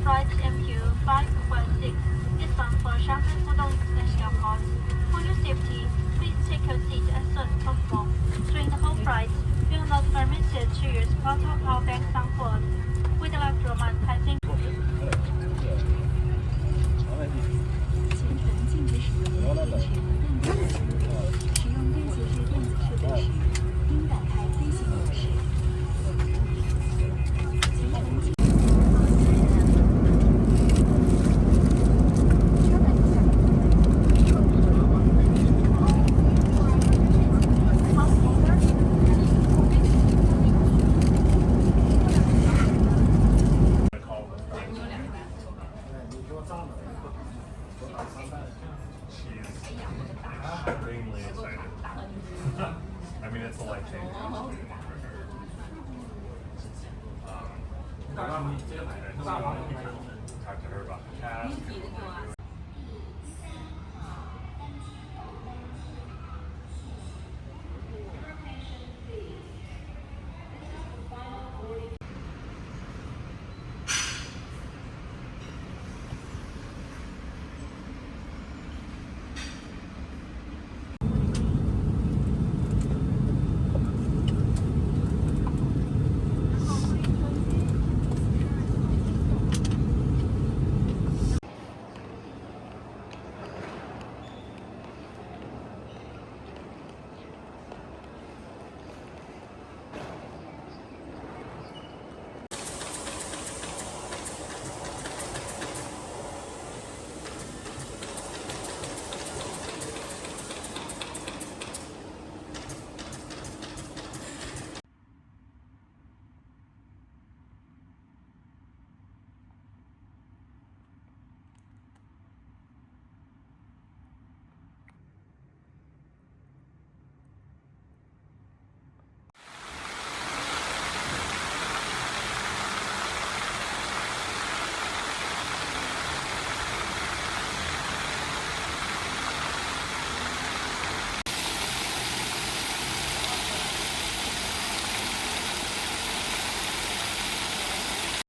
Flight MQ516 is bound for Shanghai Pudong International Airport. For your safety, please take your seat as soon as possible. During the whole flight, you are not permitted to use portable power banks on board. We'd like to remind passengers. 前程禁止使用电池和电子设备。使用便携式电子设备时，应打开飞行模式。前程禁止。Extremely excited. I mean, it's a life changing experience for sure. I just wanted to talk to her about the cast.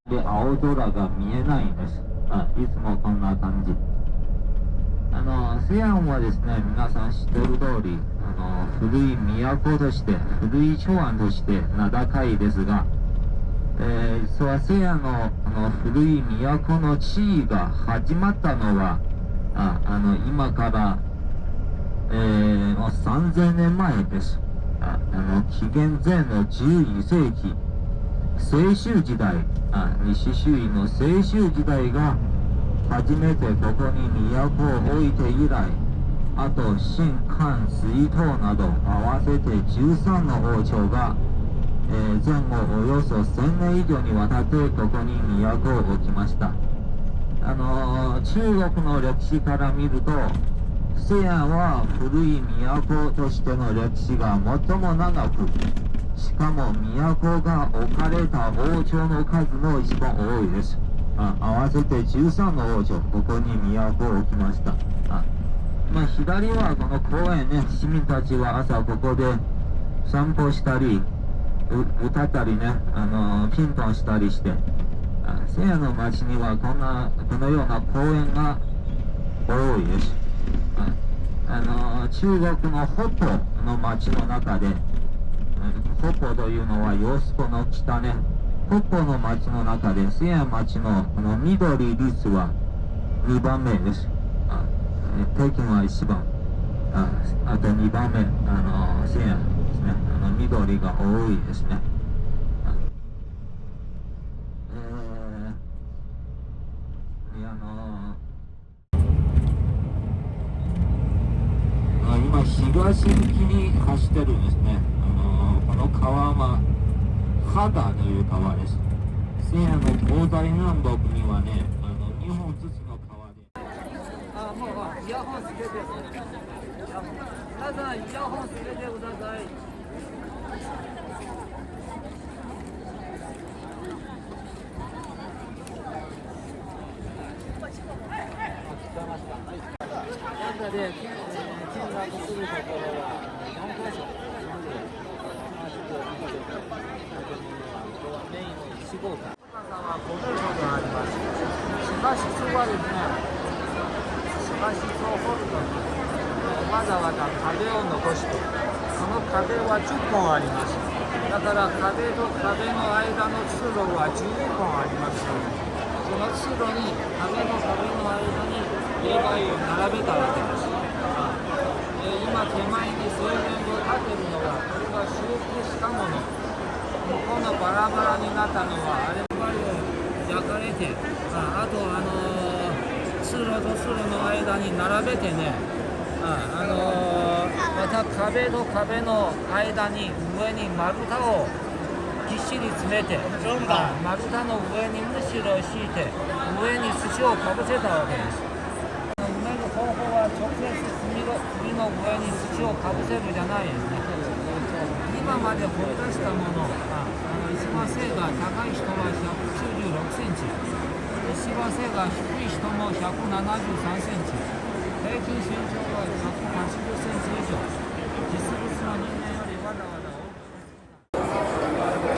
で青空が見えないんです。いつもこんな感じ。西安はですね、皆さん知ってる通り、古い都として、古い長安として名高いですが、実は西安の古い都の地位が始まったのは、今から、もう3000年前です。紀元前の12世紀、清州時代、西周囲の清州時代が初めてここに都を置いて以来、あと秦漢隋唐など合わせて13の王朝が、前後およそ1000年以上にわたってここに都を置きました。中国の歴史から見ると、西安は古い都としての歴史が最も長く、しかも都が置かれた王朝の数も一番多いです。合わせて13の王朝、ここに都を置きました。左はこの公園ね、市民たちは朝ここで散歩したり、歌ったりね、ピンポンしたりして、西安の街にはこのような公園が多いです。中国の北方の街の中で、北方というのは揚子江の北ね、北方の町の中で西安町のこの緑率は2番目です。北京は1番、あと2番目、西安ですね。緑が多いですね。今東向きに走ってるんですね。この川は秦という川です。西安の東西南北にはね、2本ずつの川で。もうイヤホンつけて。皆さんイヤホンつけてください。中で見学するところは4カ所。メインの1号館。高さは5メートルあります。地下室はですね、地下室を掘るとき、わざわざ壁を残して、その壁は10本あります。だから壁と壁の間の通路は12本ありますので、その通路に壁の間に霊媒を並べたわけです。今手前に水面を立てるのは、これは修復したもの。このバラバラになったのは、あればりを焼かれて、あと通路と通路の間に並べてね、また壁と壁の間に上に丸太をぎっしり詰めて、丸太の上にむしろ敷いて、上に土をかぶせたわけです。埋める方法は直接釘の上に土をかぶせるじゃないですね。今まで掘り出したもの、一番背が高い人は196センチ、一番背が低い人も173センチ、平均身長は180センチ以上、実物の人間よりわざわざ大きく。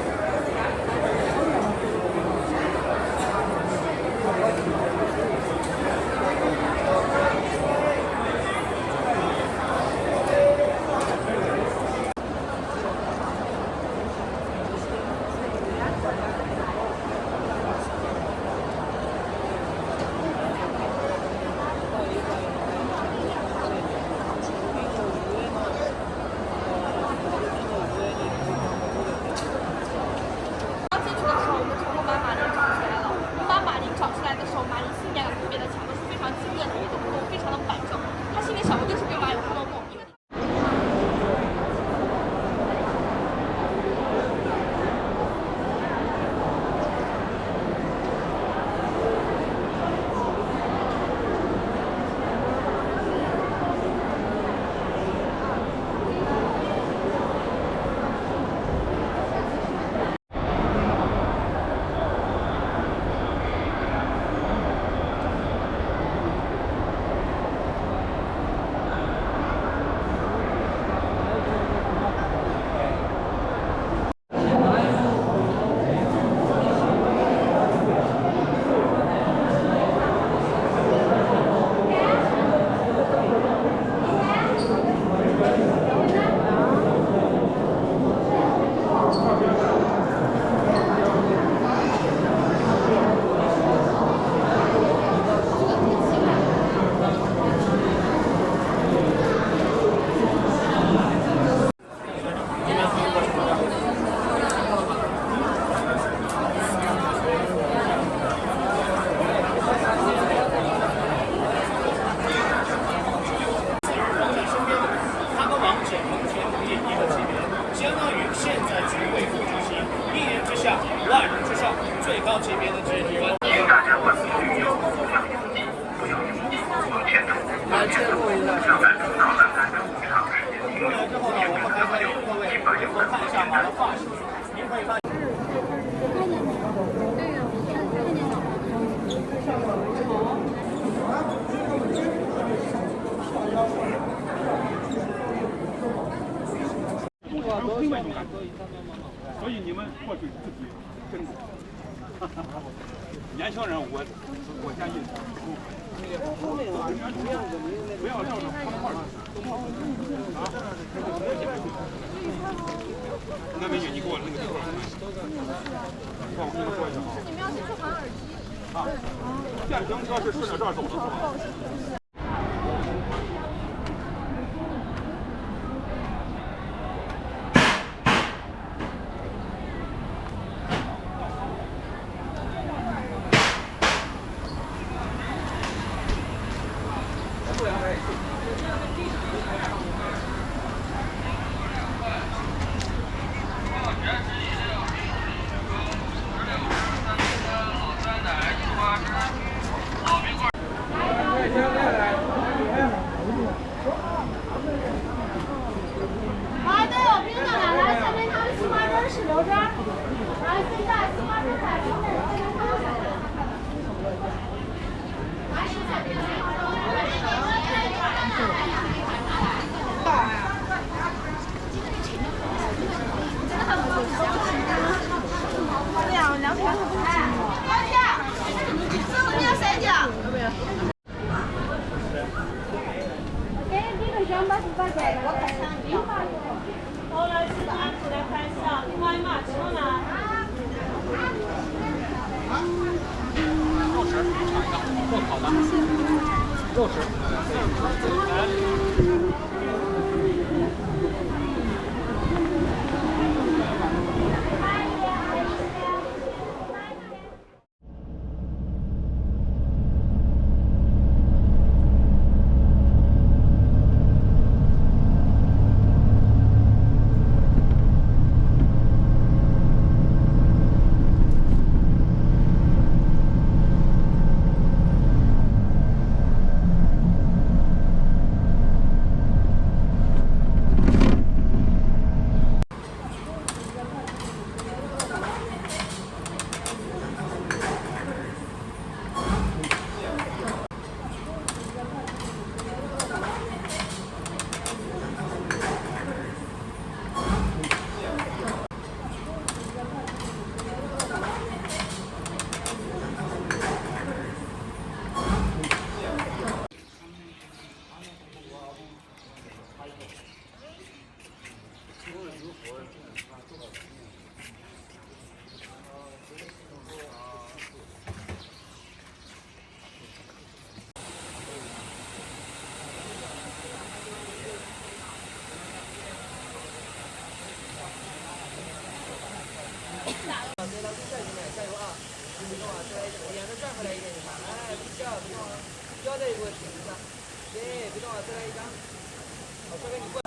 所以你们过去自己跟着。年轻人，我建议不要绕着方块儿。那美女，你给我那个电话。我跟你们说一下啊。你们要先说好耳机。啊，电瓶车是顺着这儿走的，是吧？肉食。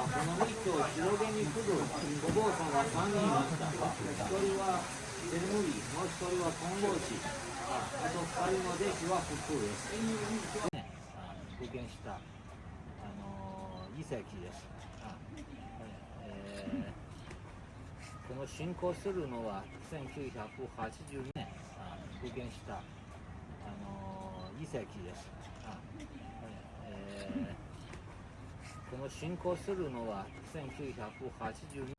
このリストを広げに来るお坊さんは3人いました。1人はゼルムリ、もう1人は金剛師、あと2人の弟子は福です。復元した遺跡です。この進行するのは1982年復元した遺跡です。この進行するのは1982年。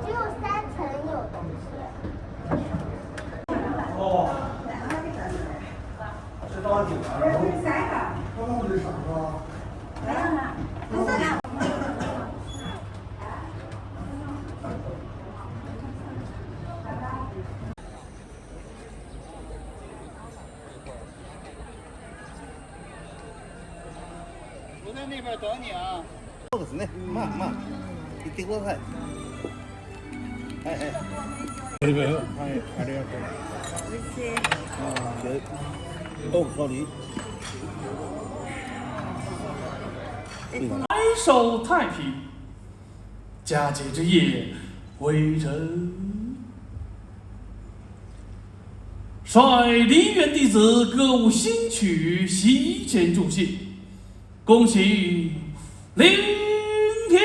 只有3层有东西。哦，是当警察的。刚刚不是傻子吗？我在那边等你啊。そうですね。まあまあ行ってください。はいはい。はい、ありがとう。哦，sorry。白守太平，佳节之夜，为人率梨园弟子歌舞新曲，席间助兴，恭喜聆听。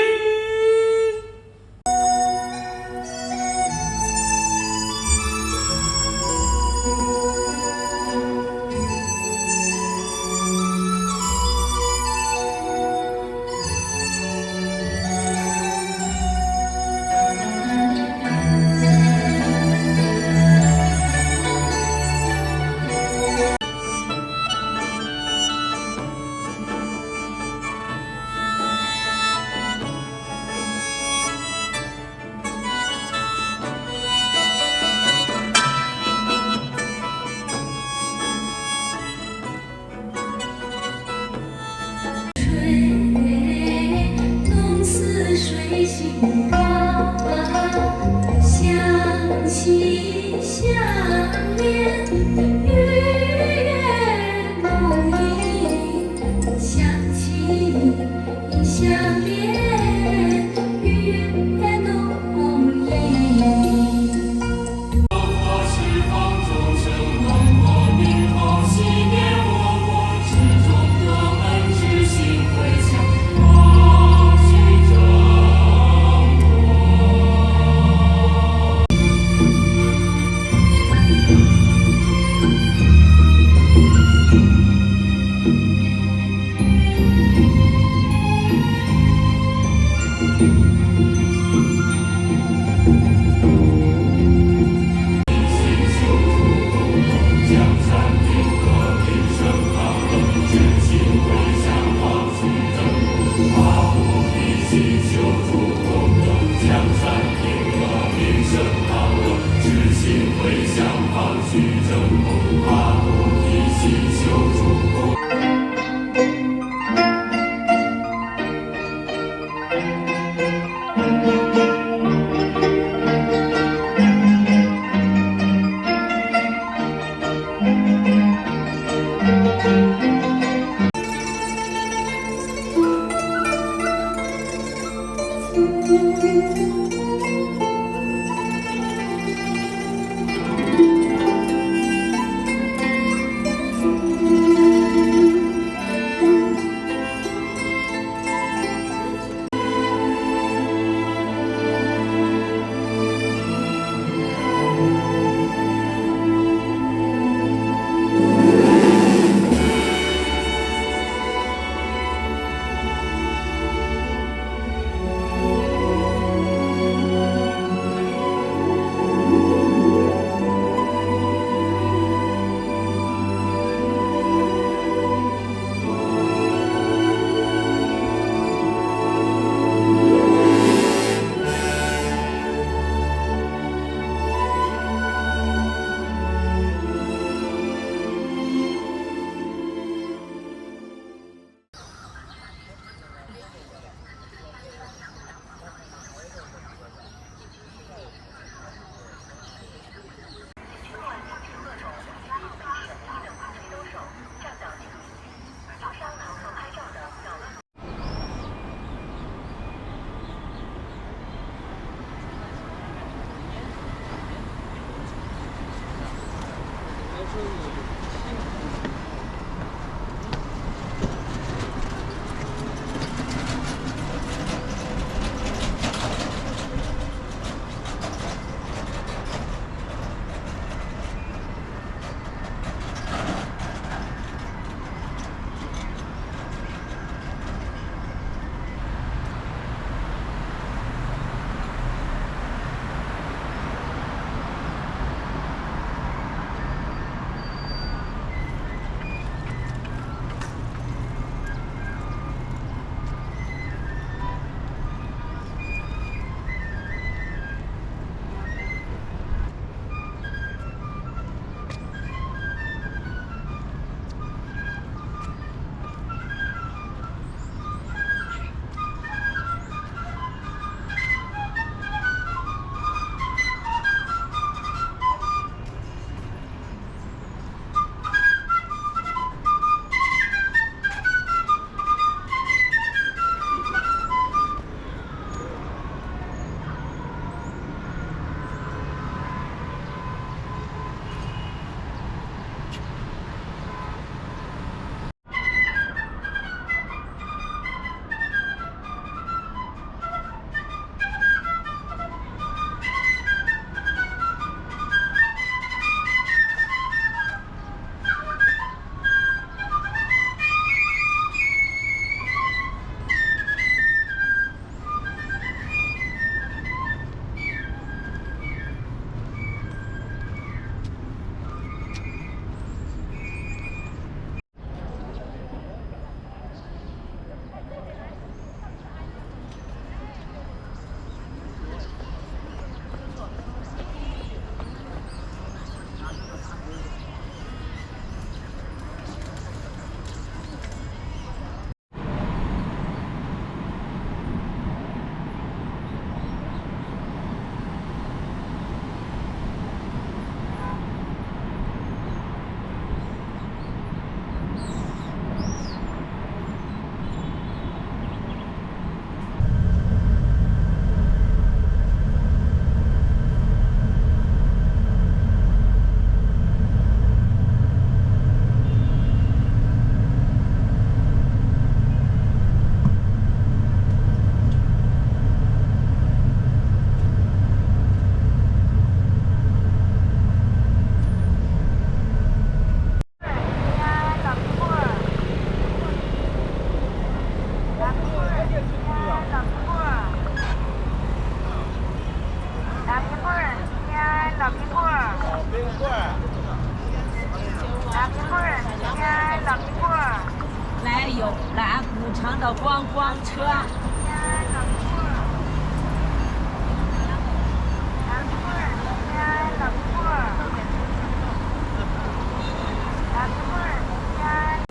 牧场的观光车。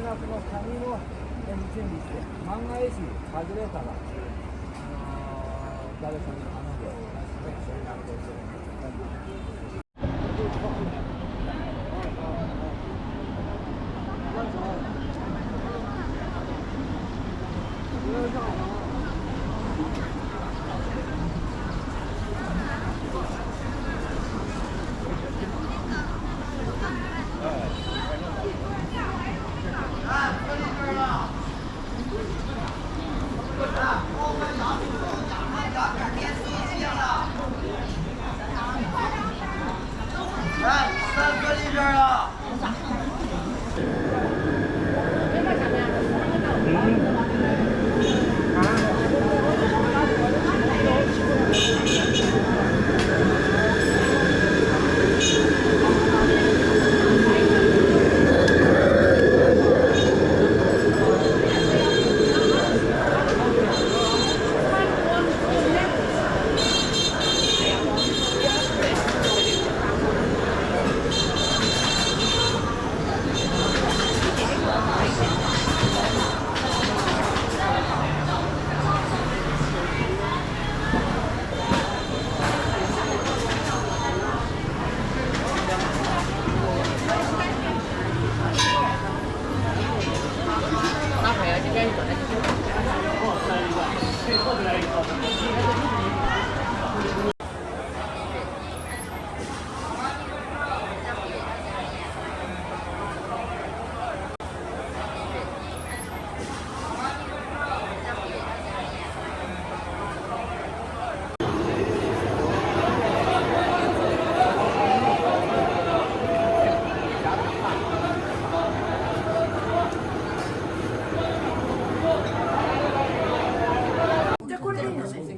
この紙の準備して万が一外れたら、誰かに頼んで一緒になるという。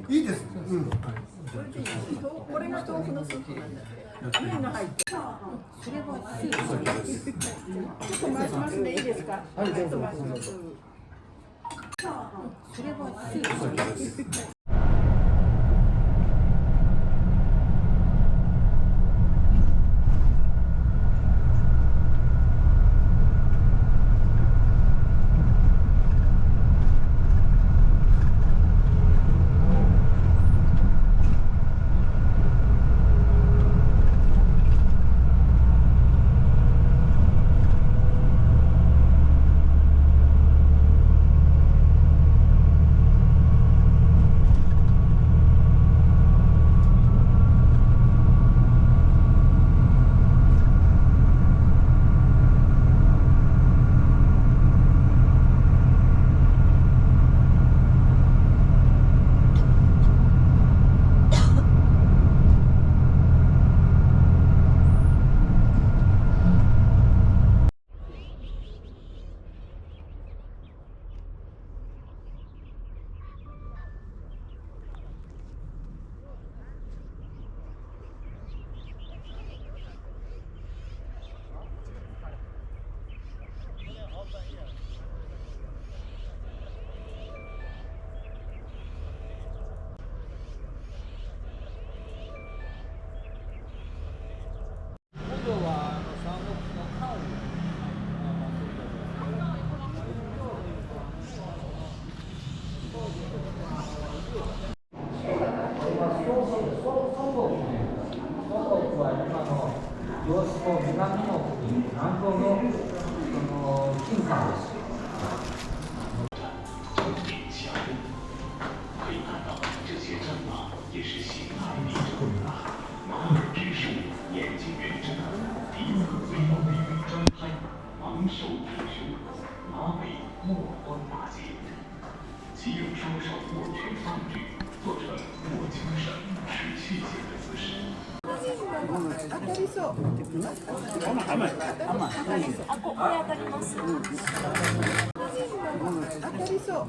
いいです。うん。これが豆腐のスープなんだ。麺が入って。それはスープ。ちょっと回しますね。いいですか。はい、どうぞ。それはスープ。様子と南の国、南東の金山です。可以看到，这些战马也是形态力争啊，马耳直竖，眼睛圆睁，鼻子嘴巴微微张开，昂首挺胸，马尾末端打结，其用双手握拳放举，做成握缰绳、持器械的姿势。当たりそう。甘い。あ、これ当たります。当たりそう。